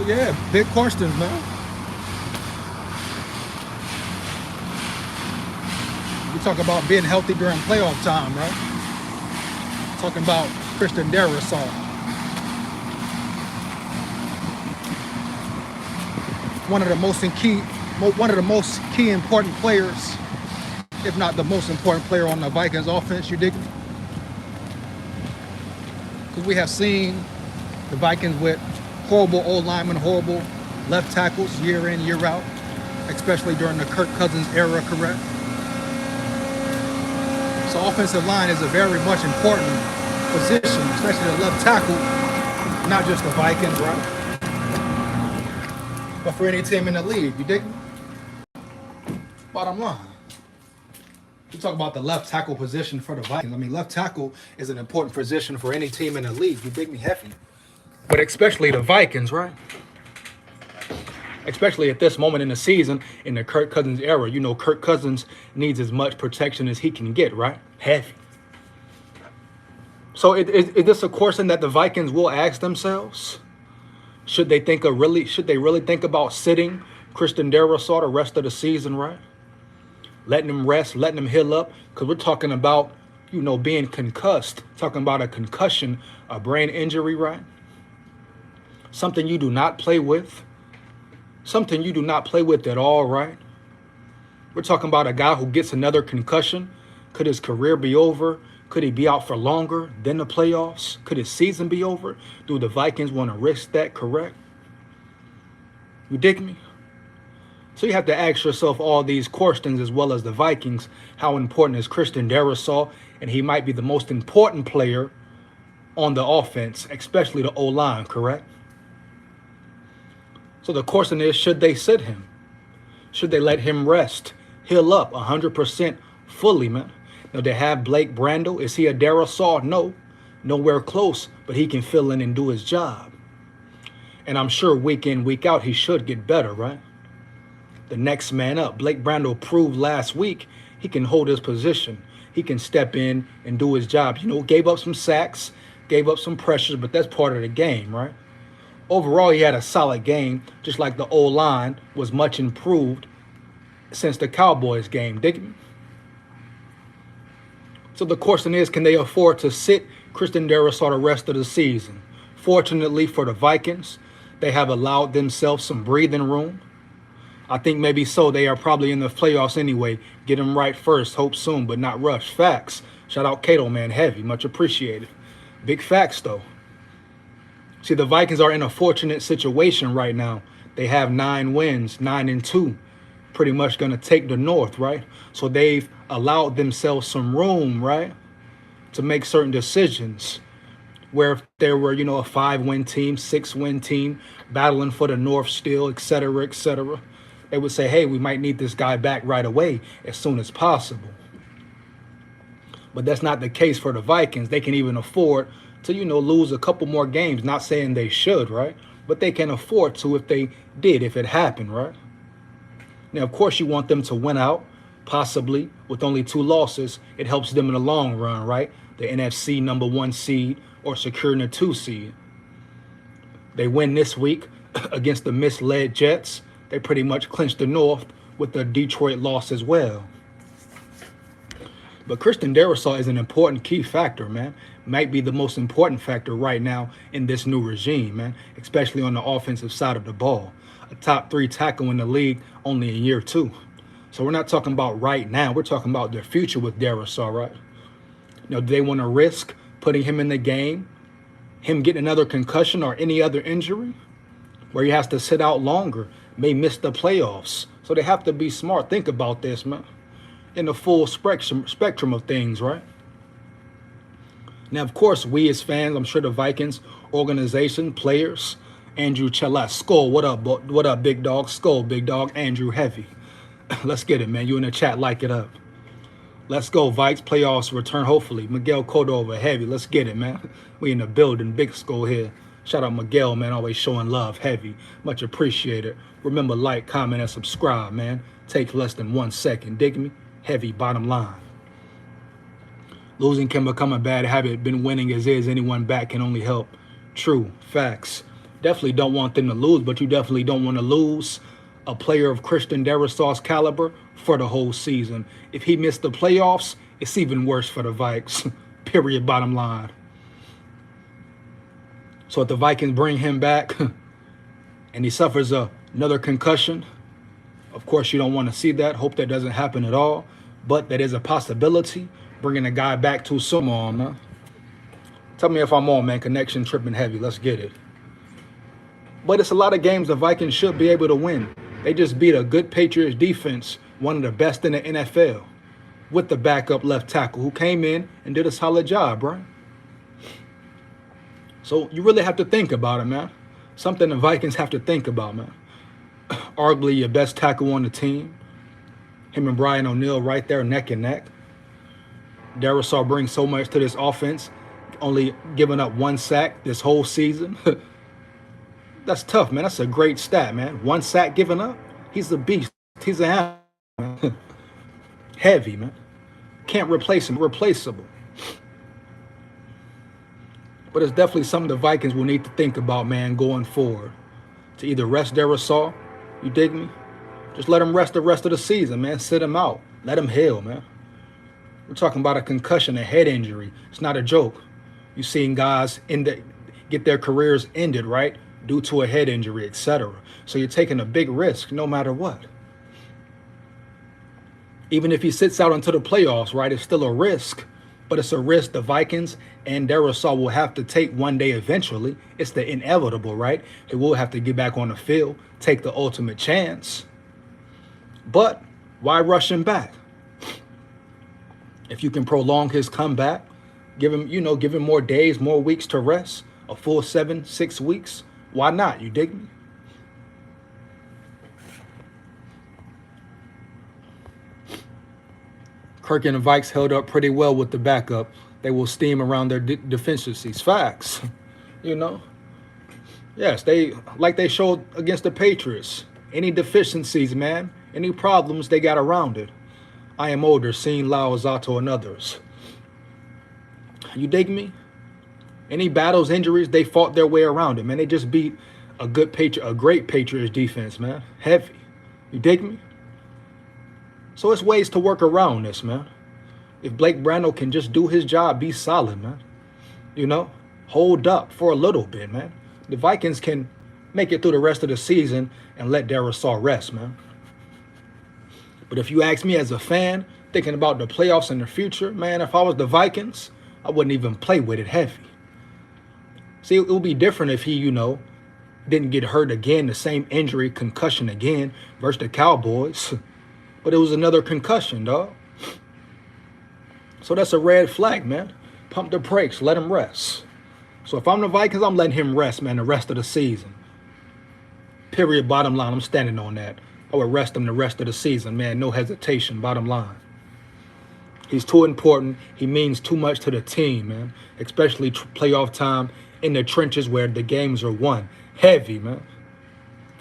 yeah, big questions, man. We talk about being healthy during playoff time, right? Talking about Christian Darrisaw, one of the most key important players, if not the most important player on the Vikings offense. You dig me? Because we have seen the Vikings with horrible old linemen, horrible left tackles year in, year out, especially during the Kirk Cousins era, correct? So offensive line is a very much important position, especially the left tackle, not just the Vikings, right? But for any team in the league, you dig me? Bottom line. We talk about the left tackle position for the Vikings. I mean, left tackle is an important position for any team in the league. You dig me? Heavy. But especially the Vikings, right? Especially at this moment in the season, in the Kirk Cousins era. You know, Kirk Cousins needs as much protection as he can get, right? Heavy. So is this a question that the Vikings will ask themselves? Should they really think about sitting Christian Darrisaw the rest of the season, right? Letting him rest, letting him heal up, because we're talking about, you know, being concussed, talking about a concussion, a brain injury, right? Something you do not play with. Something you do not play with at all, right? We're talking about a guy who gets another concussion. Could his career be over? Could he be out for longer than the playoffs? Could his season be over? Do the Vikings want to risk that, correct? You dig me? So you have to ask yourself all these questions, as well as the Vikings. How important is Christian Darrisaw? And he might be the most important player on the offense, especially the O-line, correct? So the question is, should they sit him? Should they let him rest, heal up 100% fully, man? Now, they have Blake Brandel. Is he a Darrisaw? No, nowhere close, but he can fill in and do his job. And I'm sure week in, week out, he should get better, right? The next man up. Blake Brandel proved last week he can hold his position. He can step in and do his job. You know, gave up some sacks, gave up some pressures, but that's part of the game, right? Overall, he had a solid game, just like the O-line was much improved since the Cowboys game. Dig me? So the question is, can they afford to sit Christian Darrisaw the rest of the season? Fortunately for the Vikings, they have allowed themselves some breathing room. I think maybe so. They are probably in the playoffs anyway. Get them right first. Hope soon, but not rush. Facts. Shout out Cato, man. Heavy. Much appreciated. Big facts, though. See, the Vikings are in a fortunate situation right now. They have 9 wins, 9-2. Pretty much going to take the North, right? So they've allowed themselves some room, right, to make certain decisions. Where if there were, you know, a 5-win team, 6-win team, battling for the North still, et cetera, they would say, hey, we might need this guy back right away as soon as possible. But that's not the case for the Vikings. They can even afford to, you know, lose a couple more games. Not saying they should, right? But they can afford to if they did, if it happened, right? Now, of course, you want them to win out, possibly with only 2 losses. It helps them in the long run, right? The NFC #1 seed or securing a 2 seed. They win this week against the misled Jets. They pretty much clinched the North with the Detroit loss as well. But Christian Darrisaw is an important key factor, man. Might be the most important factor right now in this new regime, man, especially on the offensive side of the ball. A top 3 tackle in the league only in year 2. So we're not talking about right now. We're talking about their future with Darrisaw, right? You know, do they want to risk putting him in the game, him getting another concussion or any other injury where he has to sit out longer, may miss the playoffs? So they have to be smart. Think about this, man, in the full spectrum of things, right? Now, of course, we as fans, I'm sure the Vikings organization, players, Andrew Chelat, Skull, what up, big dog? Skull, big dog, Andrew Heavy. Let's get it, man. You in the chat, like it up. Let's go, Vikes. Playoffs return, hopefully. Miguel Cordova, Heavy. Let's get it, man. We in the building. Big Skull here. Shout out Miguel, man. Always showing love. Heavy. Much appreciated. Remember, like, comment, and subscribe, man. Take less than 1 second. Dig me? Heavy, bottom line. Losing can become a bad habit. Been winning as is. Anyone back can only help. True. Facts. Definitely don't want them to lose, but you definitely don't want to lose a player of Christian Darrisaw's caliber for the whole season. If he missed the playoffs, it's even worse for the Vikes. Period, bottom line. So if the Vikings bring him back and he suffers another concussion, of course you don't want to see that. Hope that doesn't happen at all. But that is a possibility. Bringing a guy back too soon on, man. Tell me if I'm on, man. Connection tripping heavy. Let's get it. But it's a lot of games the Vikings should be able to win. They just beat a good Patriots defense, one of the best in the NFL, with the backup left tackle who came in and did a solid job, right? So you really have to think about it, man. Something the Vikings have to think about, man. Arguably your best tackle on the team. Him and Brian O'Neill right there neck and neck. Darrisaw brings so much to this offense, only giving up 1 sack this whole season. That's tough, man. That's a great stat, man. 1 sack given up. He's a beast. He's a animal, man. Heavy, man. Can't replace him. Replaceable. But it's definitely something the Vikings will need to think about, man, going forward. To either rest Darrisaw, you dig me? Just let him rest the rest of the season, man. Sit him out. Let him heal, man. We're talking about a concussion, a head injury. It's not a joke. You've seen guys get their careers ended, right, due to a head injury, etc. So you're taking a big risk no matter what. Even if he sits out until the playoffs, right, it's still a risk. But it's a risk the Vikings and Darrisaw will have to take one day eventually. It's the inevitable, right? He will have to get back on the field, take the ultimate chance. But why rush him back? If you can prolong his comeback, give him more days, more weeks to rest, a full 7-6 weeks, why not? You dig me? Kirk and the Vikes held up pretty well with the backup. They will steam around their deficiencies. Facts, Yes, they showed against the Patriots. Any deficiencies, man, any problems, they got around it. I am older, seeing Lao Zato and others. You dig me? Any battles, injuries, they fought their way around it, man. They just beat a great Patriots defense, man. Heavy. You dig me? So it's ways to work around this, man. If Blake Brandel can just do his job, be solid, man. Hold up for a little bit, man. The Vikings can make it through the rest of the season and let Darrisaw rest, man. But if you ask me as a fan, thinking about the playoffs in the future, man, if I was the Vikings, I wouldn't even play with it heavy. See, it would be different if he, didn't get hurt again, the same injury, concussion again versus the Cowboys. But it was another concussion, dog. So that's a red flag, man. Pump the brakes. Let him rest. So if I'm the Vikings, I'm letting him rest, man, the rest of the season. Period, bottom line. I'm standing on that. I would rest him the rest of the season, man. No hesitation, bottom line. He's too important. He means too much to the team, man. Especially playoff time in the trenches where the games are won. Heavy, man.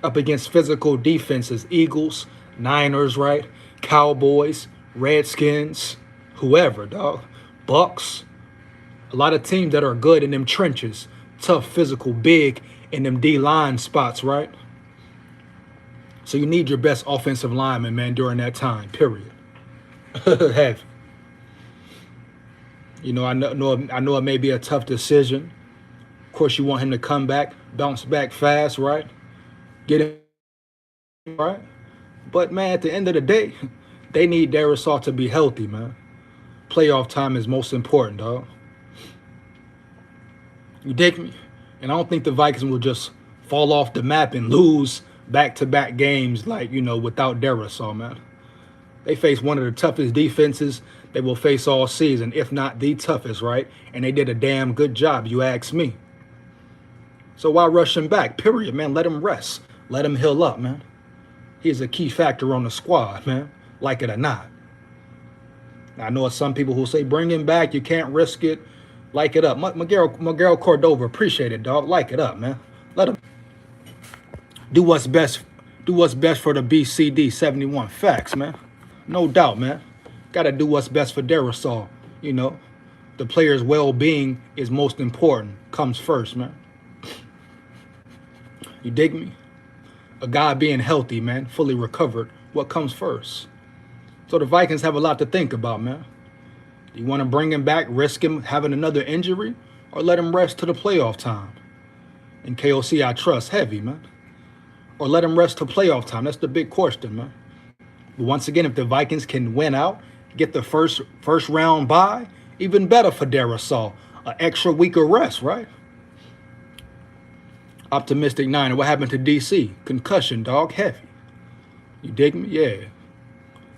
Up against physical defenses, Eagles, Niners, right? Cowboys, Redskins, whoever, dog. Bucks. A lot of teams that are good in them trenches. Tough, physical, big in them D-line spots, right? So you need your best offensive lineman, man, during that time, period. Heavy. I know it may be a tough decision. Of course, you want him to come back, bounce back fast, right? Get him, right? But, man, at the end of the day, they need Darrisaw to be healthy, man. Playoff time is most important, dog. You dig me? And I don't think the Vikings will just fall off the map and lose back-to-back games without Darrisaw, man. They face one of the toughest defenses they will face all season, if not the toughest, right? And they did a damn good job, you ask me. So why rush him back? Period, man. Let him rest. Let him heal up, man. He's a key factor on the squad, man. Like it or not. I know some people who say, bring him back. You can't risk it. Like it up. Miguel Cordova, appreciate it, dog. Like it up, man. Let him do what's best. Do what's best for the BCD 71. Facts, man. No doubt, man. Got to do what's best for Darrisaw. The player's well-being is most important. Comes first, man. You dig me? A guy being healthy, man, fully recovered. What comes first? So the Vikings have a lot to think about, man. Do you want to bring him back, risk him having another injury, or let him rest to the playoff time? In KOC, I trust heavy, man. Or let him rest to playoff time. That's the big question, man. But once again, if the Vikings can win out, get the first round bye, even better for Darrisaw. An extra week of rest, right? Optimistic Niner. What happened to DC? Concussion, dog. Heavy. You dig me? Yeah.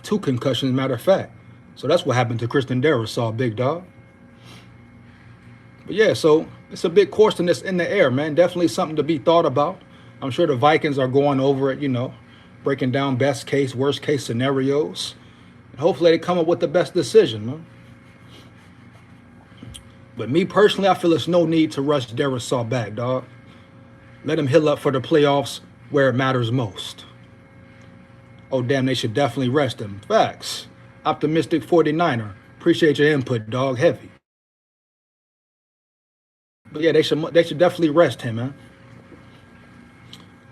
2 concussions, matter of fact. So that's what happened to Christian Darrisaw, big dog. But yeah, so it's a big question that's in the air, man. Definitely something to be thought about. I'm sure the Vikings are going over it, breaking down best case, worst case scenarios. And hopefully they come up with the best decision, man. But me personally, I feel there's no need to rush Darrisaw back, dog. Let him heal up for the playoffs where it matters most. Oh, damn, they should definitely rest him. Facts. Optimistic 49er. Appreciate your input, dog. Heavy. But yeah, they should definitely rest him, man.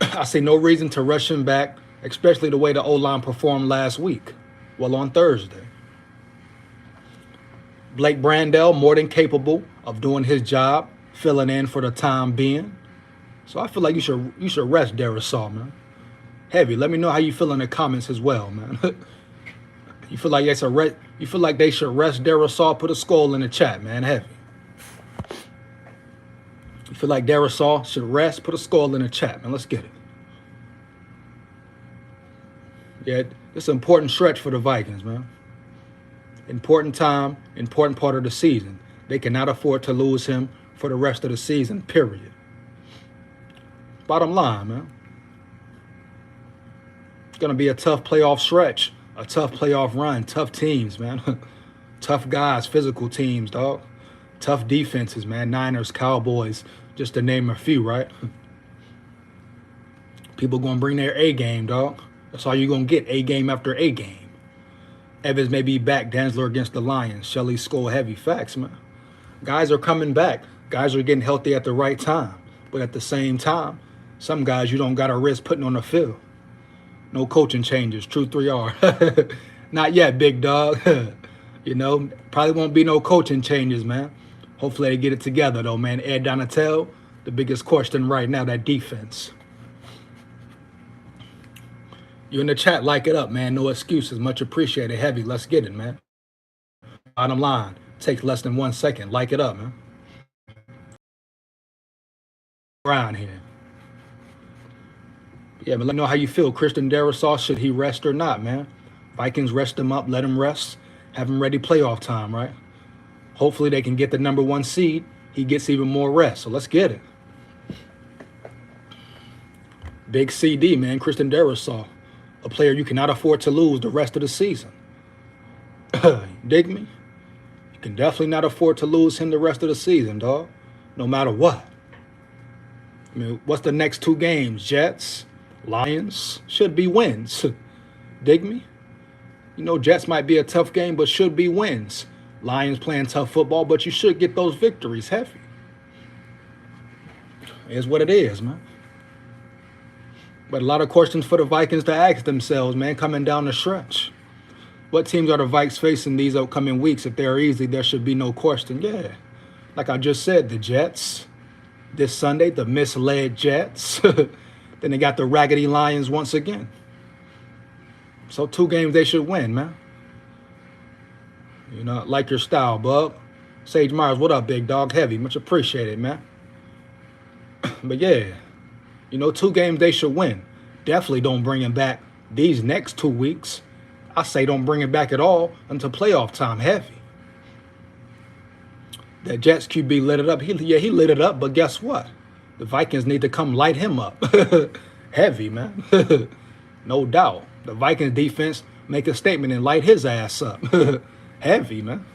I see no reason to rush him back, especially the way the O-line performed last week. Well, on Thursday. Blake Brandel, more than capable of doing his job, filling in for the time being. So I feel like you should rest Darrisaw, man. Heavy. Let me know how you feel in the comments as well, man. You feel like they should rest Darrisaw? Put a skull in the chat, man. Heavy. You feel like Darrisaw should rest? Put a skull in the chat, man. Let's get it. Yeah, it's an important stretch for the Vikings, man. Important time, important part of the season. They cannot afford to lose him for the rest of the season, period. Bottom line, man. It's going to be a tough playoff stretch, a tough playoff run, tough teams, man. Tough guys, physical teams, dog. Tough defenses, man. Niners, Cowboys, just to name a few, right? People going to bring their A game, dog. That's all you're going to get, A game after A game. Evans may be back, Danzler against the Lions. Shelley Skull heavy. Facts, man. Guys are coming back. Guys are getting healthy at the right time. But at the same time, some guys you don't got to risk putting on the field. No coaching changes. True 3R. Not yet, big dog. Probably won't be no coaching changes, man. Hopefully they get it together, though, man. Ed Donatel, the biggest question right now, that defense. You in the chat, like it up, man. No excuses. Much appreciated. Heavy. Let's get it, man. Bottom line. Takes less than 1 second. Like it up, man. Around here. Yeah, but let me know how you feel. Christian Darrisaw, should he rest or not, man? Vikings rest him up. Let him rest. Have him ready playoff time, right? Hopefully they can get the number 1 seed. He gets even more rest. So let's get it. Big CD, man. Christian Darrisaw. A player you cannot afford to lose the rest of the season. Dig me? You can definitely not afford to lose him the rest of the season, dog. No matter what. I mean, what's the next 2 games? Jets, Lions, should be wins. Dig me? Jets might be a tough game, but should be wins. Lions playing tough football, but you should get those victories heavy. It's what it is, man. But a lot of questions for the Vikings to ask themselves, man, coming down the stretch. What teams are the Vikes facing these upcoming weeks? If they're easy, there should be no question. Yeah. Like I just said, the Jets. This Sunday, the misled Jets. Then they got the Raggedy Lions once again. So 2 games they should win, man. Like your style, bub. Sage Myers, what up, big dog? Heavy. Much appreciated, man. But yeah. 2 games they should win. Definitely don't bring him back these next 2 weeks. I say don't bring him back at all until playoff time. Heavy. That Jets QB lit it up. He lit it up, but guess what? The Vikings need to come light him up. Heavy, man. No doubt. The Vikings defense make a statement and light his ass up. Heavy, man.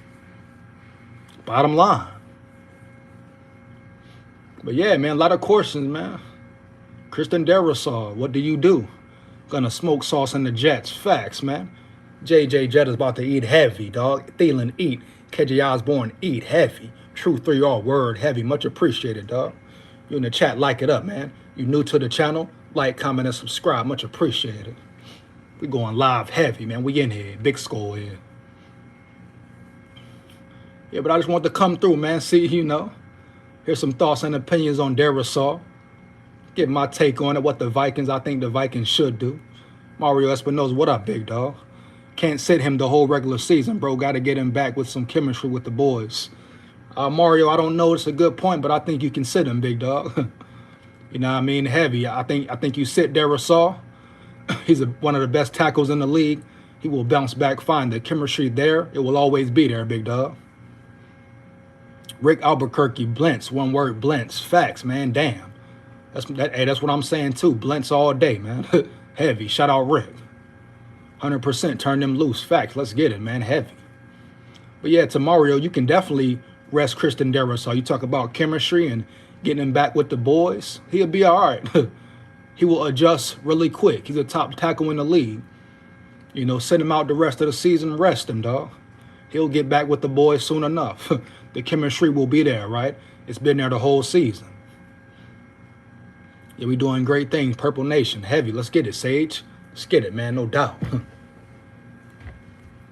Bottom line. But yeah, man, a lot of questions, man. Christian Darrisaw, what do you do? Gonna smoke sauce in the Jets. Facts, man. JJ Jett is about to eat heavy, dog. Thielen, eat. KJ Osborne, eat heavy. True 3R, word heavy. Much appreciated, dog. You in the chat, like it up, man. You new to the channel, like, comment, and subscribe. Much appreciated. We going live heavy, man. We in here. Big Skull here. Yeah, but I just want to come through, man. See, here's some thoughts and opinions on Darrisaw. Get my take on it, what I think the Vikings should do. Mario Espinosa, what up, big dog? Can't sit him the whole regular season, bro. Got to get him back with some chemistry with the boys. Mario, I don't know. It's a good point, but I think you can sit him, big dog. You know what I mean? Heavy. I think you sit Darrisaw. He's one of the best tackles in the league. He will bounce back fine. The chemistry there, it will always be there, big dog. Rick Albuquerque, Blintz. One word, Blintz. Facts, man. Damn. That's what I'm saying, too. Blintz all day, man. Heavy. Shout out Rick. 100% turn them loose. Facts. Let's get it, man. Heavy. But yeah, to Mario, you can definitely rest Christian Darrisaw. You talk about chemistry and getting him back with the boys. He'll be all right. He will adjust really quick. He's a top tackle in the league. Send him out the rest of the season. Rest him, dog. He'll get back with the boys soon enough. The chemistry will be there, right? It's been there the whole season. Yeah, we doing great things. Purple Nation. Heavy. Let's get it, Sage. Let's get it, man. No doubt.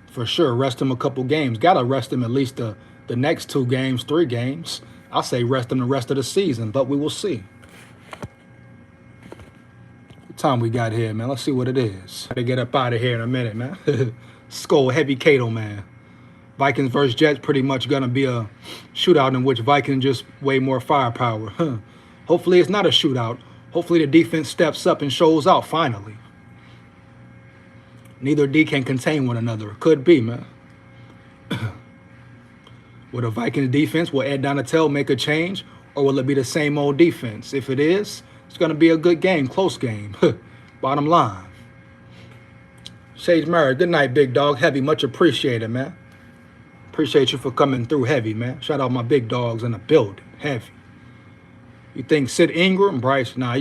For sure. Rest him a couple games. Got to rest him at least the next 2 games, 3 games. I'll say rest him the rest of the season, but we will see. What time we got here, man? Let's see what it is. Gotta get up out of here in a minute, man. Skull, heavy Cato, man. Vikings versus Jets pretty much going to be a shootout in which Vikings just way more firepower. Hopefully it's not a shootout. Hopefully the defense steps up and shows out finally. Neither D can contain one another. Could be, man. Will the Vikings defense, will Ed Donatel make a change, or will it be the same old defense? If it is, it's going to be a good game, close game. Bottom line. Sage Murray, good night, big dog. Heavy, much appreciated, man. Appreciate you for coming through heavy, man. Shout out my big dogs in the building. Heavy. You think Sid Ingram, Bryce? Nah,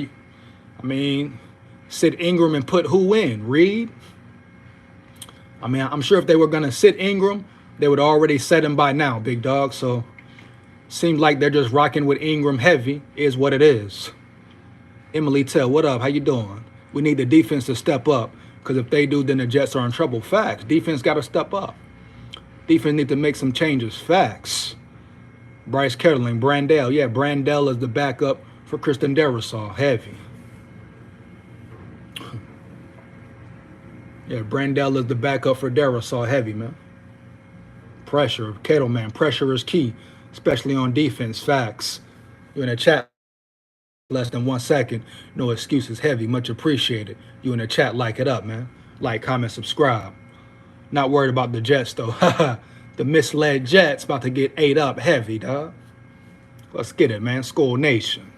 Sid Ingram and put who in? Reed? I'm sure if they were going to sit Ingram, they would already set him by now, big dog. So, seems like they're just rocking with Ingram heavy is what it is. Emily Tell, what up? How you doing? We need the defense to step up, because if they do, then the Jets are in trouble. Facts. Defense got to step up. Defense need to make some changes. Facts. Bryce Kettling, Brandell. Yeah, Brandell is the backup for Christian Darrisaw. Heavy. Yeah, Brandell is the backup for Darrisaw. Heavy, man. Pressure. Cato, man. Pressure is key, especially on defense. Facts. You in the chat less than 1 second. No excuses. Heavy. Much appreciated. You in the chat, like it up, man. Like, comment, subscribe. Not worried about the Jets, though. The misled Jets about to get ate up heavy, dog. Let's get it, man. Skull Nation.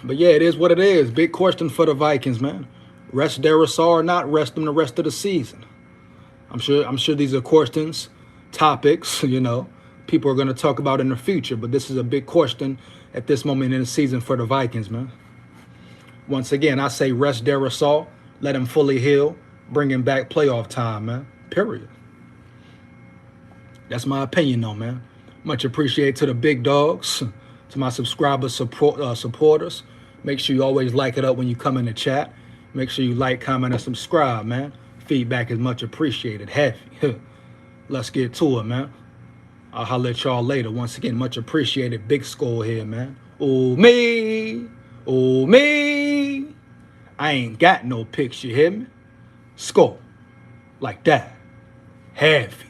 But yeah, it is what it is. Big question for the Vikings, man. Rest Darrisaw or not rest them the rest of the season? I'm sure these are questions, topics, people are going to talk about in the future. But this is a big question at this moment in the season for the Vikings, man. Once again, I say rest Darrisaw, let him fully heal, bring him back playoff time, man. Period. That's my opinion, though, man. Much appreciated to the big dogs, to my subscribers, supporters. Make sure you always like it up when you come in the chat. Make sure you like, comment, and subscribe, man. Feedback is much appreciated. Heavy. Let's get to it, man. I'll holler at y'all later. Once again, much appreciated. Big Skull here, man. Oh, me. Oh, me. I ain't got no picture, hear me? Skull. Like that. Heavy.